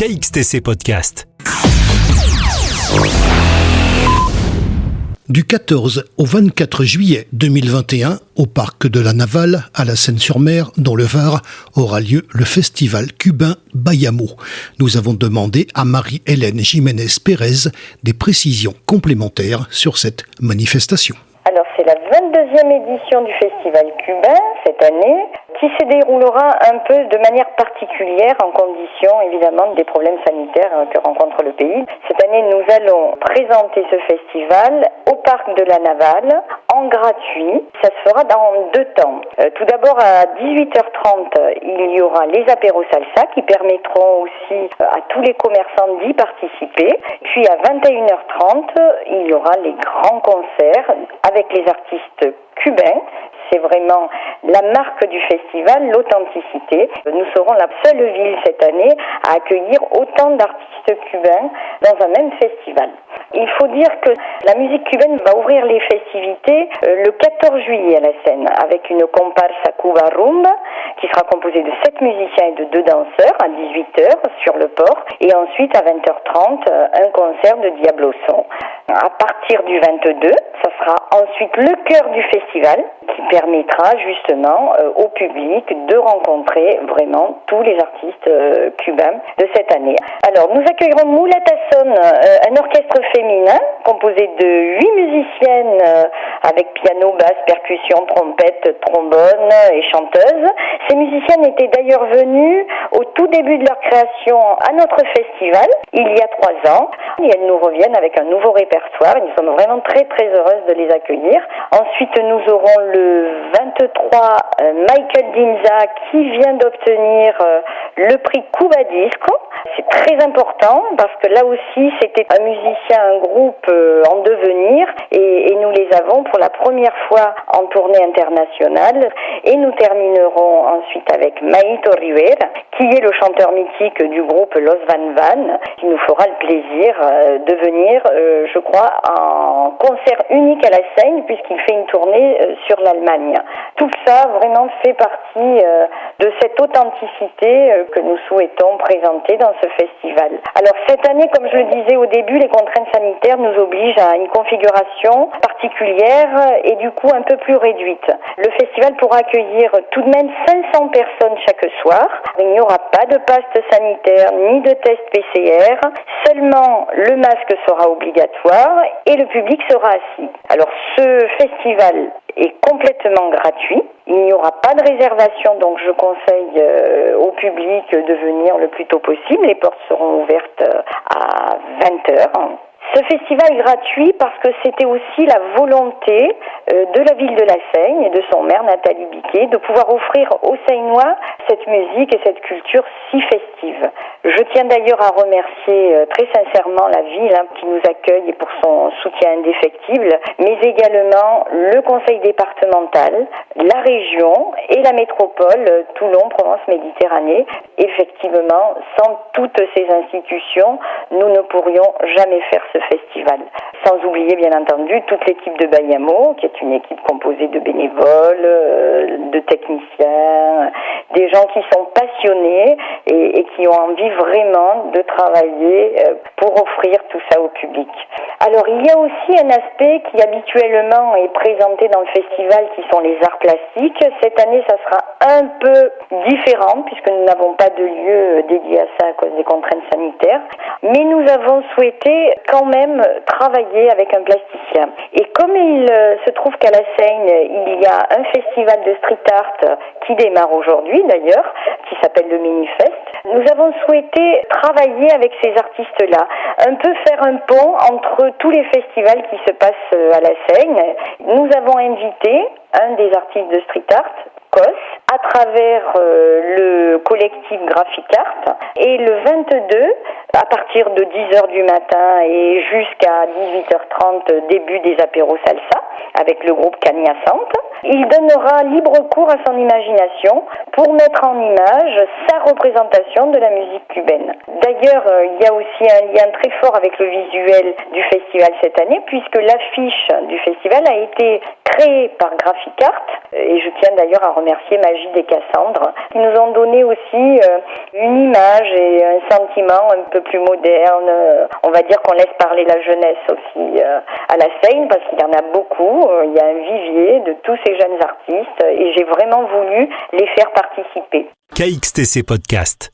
KXTC Podcast. Du 14 au 24 juillet 2021, au parc de la Navale, à la Seine-sur-Mer, dans le Var, aura lieu le festival cubain Bayamo. Nous avons demandé à Marie-Hélène Jiménez-Pérez des précisions complémentaires sur cette manifestation. Alors c'est la 22e édition du festival cubain cette année, qui se déroulera un peu de manière particulière en condition évidemment des problèmes sanitaires que rencontre le pays. Cette année nous allons présenter ce festival au parc de la Navale en gratuit. Ça se fera dans deux temps. Tout d'abord à 18h30 il y aura les apéros salsa qui permettront aussi à tous les commerçants d'y participer. Puis à 21h30 il y aura les grands concerts avec les artistes cubains. C'est vraiment la marque du festival, l'authenticité. Nous serons la seule ville cette année à accueillir autant d'artistes cubains dans un même festival. Il faut dire que la musique cubaine va ouvrir les festivités le 14 juillet à la Seine avec une comparse à Cuba Rumba qui sera composée de 7 musiciens et de 2 danseurs à 18h sur le port et ensuite à 20h30 un concert de Diablo Son. À partir du 22, ça sera ensuite le cœur du festival qui permettra justement au public de rencontrer vraiment tous les artistes cubains de cette année. Alors nous accueillerons Mulata Son, un orchestre féminin composé de 8 musiciennes avec piano, basse, percussion, trompette, trombone et chanteuse. Ces musiciennes étaient d'ailleurs venues au tout début de leur création à notre festival il y a 3 ans et elles nous reviennent avec un nouveau répertoire. Nous sommes vraiment très très heureuses de les accueillir. Ensuite nous aurons le 23 Michael Dinza qui vient d'obtenir le prix Cuba Disco. C'est très important parce que là aussi c'était un musicien, un groupe en devenir et nous les avons pour la première fois en tournée internationale. Et nous terminerons ensuite avec Maito Rivera qui est le chanteur mythique du groupe Los Van Van qui nous fera le plaisir de venir, je crois, en concert unique à la Seine puisqu'il fait une tournée sur l'Allemagne. Tout ça vraiment fait partie de cette authenticité que nous souhaitons présenter dans ce festival. Alors cette année, comme je le disais au début, les contraintes sanitaires nous obligent à une configuration particulière et du coup un peu plus réduite. Le festival pourra accueillir tout de même 500 personnes chaque soir. Il n'y aura pas de passe sanitaire ni de test PCR. Seulement le masque sera obligatoire et le public sera assis. Alors ce festival est complètement gratuit. Il n'y aura pas de réservation, donc je conseille au public de venir le plus tôt possible. Les portes seront ouvertes à 20h. Ce festival est gratuit parce que c'était aussi la volonté de la ville de la Seigne et de son maire Nathalie Biquet de pouvoir offrir aux Seignois cette musique et cette culture si festive. Je tiens d'ailleurs à remercier très sincèrement la ville qui nous accueille et pour son soutien indéfectible, mais également le conseil départemental, la région et la métropole Toulon-Provence-Méditerranée. Effectivement, sans toutes ces institutions, nous ne pourrions jamais faire ce festival. Sans oublier bien entendu toute l'équipe de Bayamo, qui est une équipe composée de bénévoles, de techniciens, des gens qui sont passionnés et qui ont envie vraiment de travailler pour offrir tout ça au public. Alors il y a aussi un aspect qui habituellement est présenté dans le festival qui sont les arts plastiques. Cette année ça sera un peu différent puisque nous n'avons pas de lieu dédié à ça à cause des contraintes sanitaires. Mais nous avons souhaité quand même travailler avec un plasticien. Et comme il se trouve qu'à la Seine, il y a un festival de street art qui démarre aujourd'hui d'ailleurs, qui s'appelle le Minifest, nous avons souhaité travailler avec ces artistes-là, un peu faire un pont entre tous les festivals qui se passent à la Seine. Nous avons invité un des artistes de street art, Kos, à travers le collectif Graphic Art. Et le 22, à partir de 10h du matin et jusqu'à 18h30, début des apéros salsa, avec le groupe Cagna Sante, il donnera libre cours à son imagination pour mettre en image sa représentation de la musique cubaine. D'ailleurs, il y a aussi un lien très fort avec le visuel du festival cette année, puisque l'affiche du festival a été créée par Graphic Art, et je tiens d'ailleurs à remercier Magide et Cassandre, qui nous ont donné aussi une image et un sentiment un peu plus moderne. On va dire qu'on laisse parler la jeunesse aussi à la Seine, parce qu'il y en a beaucoup. Il y a un vivier de tous ces jeunes artistes et j'ai vraiment voulu les faire participer. KXTC Podcast.